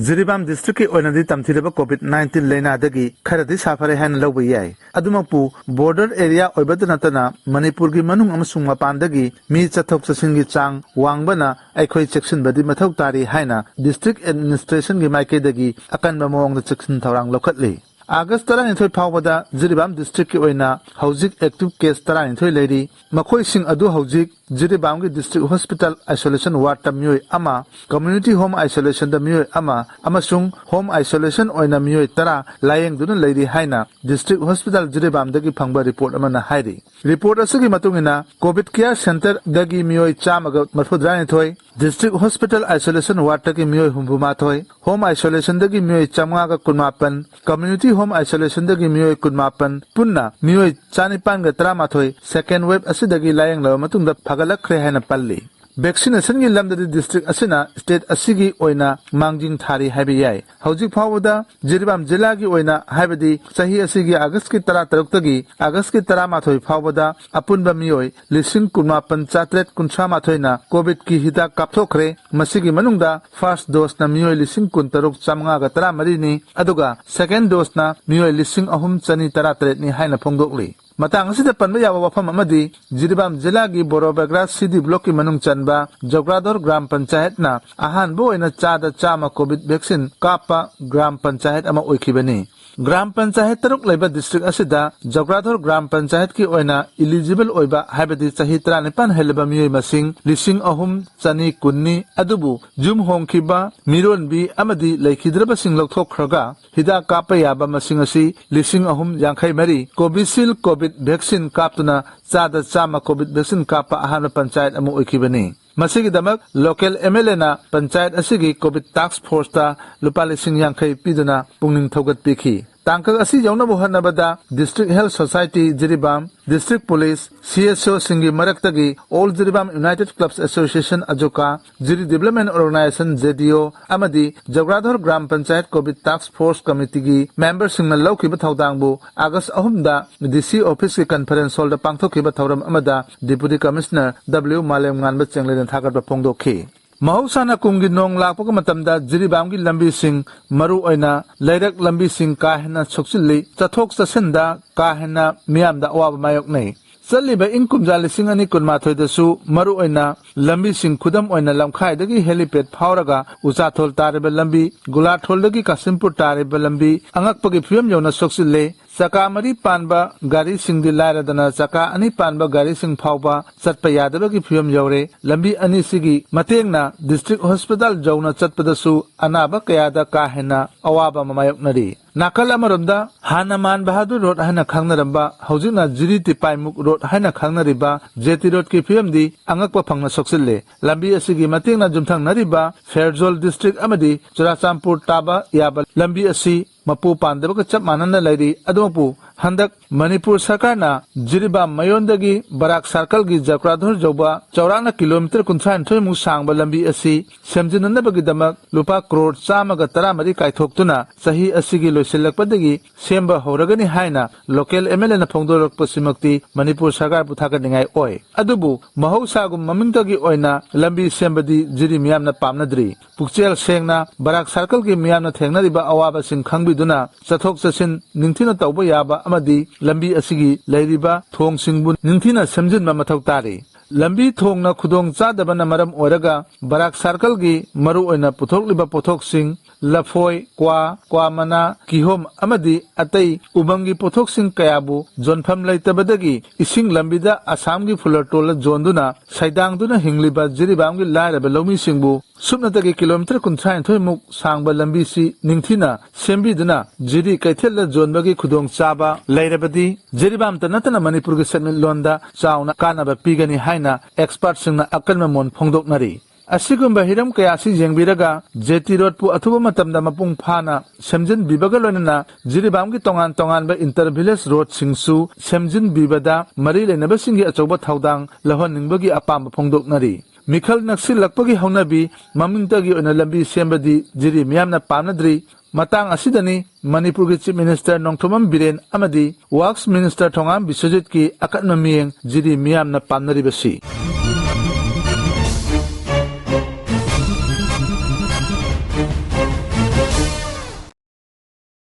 Jiribam district की ओनदी तमथिरब कोविड-19 लेनादगी खरदी साफरे हैन लौब याय अदुमपु border area ओइबद नतना Manipur की मनुंग अमसुंग मपानदगी मी चथोक चसिन की चांग वांगबना अखोई सेक्शन बदी मथौ तारी हैना डिस्ट्रिक्ट एडमिनिस्ट्रेशन की माइकेदगी अकन ममोंग सेक्शन थौरांग लौखतले अगस्त 12 फाउबदा जिरीबाम डिस्ट्रिक्ट की ओइना हौजिक एक्टिव केस 12 लेरी मखोई सिंग अदु हौजिक जिरीबाम की डिस्ट्रिक्ट हॉस्पिटल आइसोलेशन वार्ड तमियोय अमा कम्युनिटी होम आइसोलेशन तमियोय अमा अमसुंग होम आइसोलेशन ओइना मियोय तरा लायेंग दुन लेरी हाइना डिस्ट्रिक्ट हॉस्पिटल जिरीबाम दगी फंगबा रिपोर्ट अमना हाइरी रिपोर्ट असगी मतुंगिना कोविड केयर सेंटर दगी मियोय चामग मरफुद्रानि थोय डिस्ट्रिक्ट हॉस्पिटल आइसोलेशन वार्ड तगी मियोय हुंबुमा थोय होम आइसोलेशन दगी मियोय चामगा कुनमापन कम्युनिटी होम आइसोलेशन दगी मियोय कुनमापन पुन्ना मियोय चानिपान ग तरामाथोय सेकेंड वेव असिदगी लायेंग लो मतुंग फगलखरे हैना पल्ली वैक्सीनेशन की लमददी डिस्ट्रिक्ट असिना स्टेट असिगी ओइना मांगजिंग थारी हाइबे याय हौजिक फावदा जिरीबाम जिला की ओइना हाइबदी सही असिगी अगस्त की 13 तगी अगस्त की 13 फावदा अपुनबा मियोय लिसिंग कुनमापन चात्रेट कुंछा माथोइना कोविड की हिदा कापथोखरे मसिगी मनुंगदा फर्स्ट डोज ना मियोय लिसिंग कुनतरुक चामंगा ग 13 नि अदुगा सेकेंड डोज ना मियोय लिसिंग अहुम चनी 13 नि हाइना फोंगदोकली मतंग असिदा पनबा याबा वफम अमदी जिरीबाम जिला की बोरोबेग्रा सीडी ब्लॉक की मनुंग चनबा जोग्रादोर ग्राम पंचायत ना अहानबो ओइना चादा चामा कोविड वैक्सीन कापा ग्राम पंचायत अमा ओइखिबनी ग्राम पंचायत तरुक लेबा डिस्ट्रिक्ट असिदा जोग्रादोर ग्राम पंचायत की ओइना इलिजिबल ओइबा हाइबदी सही 39 हेलबा मियोय मसिंग लिसिंग अहुम चनी कुन्नी अदुबु जुम होंखिबा मिरोनबी अमदी लेखिद्रबा सिंग लौथोखरगा हिदा कापा याबा मसिंग असि लिसिंग अहुम यांखै मरी Covishield Covid vaccine कापतुना चादा Chama Covid vaccine कापा अहान पंचायत अमु ओइखिबनी मसिगिदमक लोकल एमएलए ना पंचायत असिगी कोविड टास्क फोर्स ता लुपा लिसिंग यांखै पिदुना पुंगनिंग थौगत पिखी तांकक असि यौनबो हनबदा district health society Jiribam district police CSO सिंगी मरक्तगी all Jiribam united clubs association अजोका जिरी डेवलपमेंट ऑर्गेनाइजेशन जेडीओ अमदी जोग्रादोर gram panchayat covid task force committee की मेंबर सिंगना लौखिबा थौदांगबु अगस्त 3 दा डीसी ऑफिस की कॉन्फ्रेंस हॉल दा पांगथोखिबा थौरम अमदा deputy commissioner W Malemnganba चेंगलेन थागतबा फोंदोखि महौसाना कुंगी नोंग लापक मतमदा जिरीबाम की लंबी सिंह मरु ओइना लैरक लंबी सिंह का हेना सोक्सिल्ली चथोक चसिंदा का हेना मियामदा अवाब मायोकनै चलिबा इंग कुमजा लिसिंग अनि कुनमाथोयदसु मरु ओइना लंबी सिंह खुदम ओइना लमखाइदगी हेलीपैड फावरगा उचाथोल तारेबा लंबी गुलाथोलदगी कासिमपुर तारेबा लंबी अंगकपगी फियम यौना सोक्सिल्ले चका मरी पानबा गाड़ी सिंह लायरदना चका अनि पानबा गाड़ी सिंह फावबा चटपा यादबगी फियम यौरे लंबी अनि सिगी मतेंगना डिस्ट्रिक्ट हॉस्पिटल जौना चटपदसु अनाबा कयादा का हेना अवाबा ममायोकनरी नाकल अमरमदा हाना मान बहादुर रोड हाना खांगनरंबा हौजिकना जिरी तिपाइमुक रोड हाना खांगनरिबा जेटी रोड की फियमदी अंगकपा फंगना सोक्सिल्ले लंबी असिगी मतेंगना जुमथंगनरिबा फेरजोल डिस्ट्रिक्ट अमदी चुराचामपुर ताबा याबा लंबी असि मपू पांदबक चप मानना लेरी अदोपु हंदक मणिपुर सरकार ना जिरीबाम मयोंदगी बराक सर्कल की जोग्रादोर जौबा चौराना किलोमीटर 39 मु सांगबा लंबी असि सेमजिननबगी दमक लुपा करोड़ चामग 13 कायथोक्तुना सही असिगी लोइसिलकपदगी सेम्बा हौरगनी हाइना लोकल एमएलए ना फोंदोरकपसिमक्ति मणिपुर सरकार पुथागनिंगाय ओय अदुबु महौसागु ममिंगतगी ओइना लंबी सेम्बदी जिरी मियामना पामनद्री पुक्चेल सेंगना बराक सर्कल की मियामना थेंगनरिबा अवाबा सिंह खंगबिदुना चथोक चसिन निंथिना तौबा याबा अमदी लंबी असिगी लैरिबा थोंग सिंगबु निंथिना समजिनबा मथौ तारे लंबी थोंगना खुदोंग चादबना मरम ओरगा बराक सर्कल की मरु ओइना पुथोकलिबा पोथोक सिंग लफोय क्वा मना किहोम अमदी अतई उबंगी पोथोक सिंग कयाबु जोनफम लैतबदगी इसिंग लंबीदा असम की फुलरटोल जोंदुना सैदांगदुना हिंगलिबा जिरीबाम की लायरबा लौमी सिंगबु सुपनतगी किलोमीटर 39 मुक सांगबा लंबी सी निंथिना सेंबीदुना जिरी कैथेल जोनबगी खुदोंग चाबा लैरबदी जिरीबाम तनतना मणिपुर की सेटमेंट लोंदा चाउना कानाबा पीगनी हाइना एक्सपर्ट सिंगना अकलमा मोन फोंदोकनरी असिगुम्बा हिरम कयासी जेंबिरगा जेटी रोड पु अथुबा मतमदा मपुंग फाना सेमजिन बिबगा लोनना जिरीबाम की तोंगान तोंगानबा इंटर विलेज रोड सिंगसु सेमजिन बिबदा मरी लेनबा सिंगी अचौबा थौदांग लहनिंगबगी अपाम फोंदोकनरी मिखल नक्सी लकपगी हौनबी ममिंगतगी ओना लंबी सेमबदी जिरी मियामना पामनद्री मतंग असिदनी मणिपुर की चीफ मिनिस्टर नोंथोमम बिरेन अमदी वर्क्स मिनिस्टर थोंगाम बिश्वजित की अकन मियेंग जिरी मियामना पामनरिबसी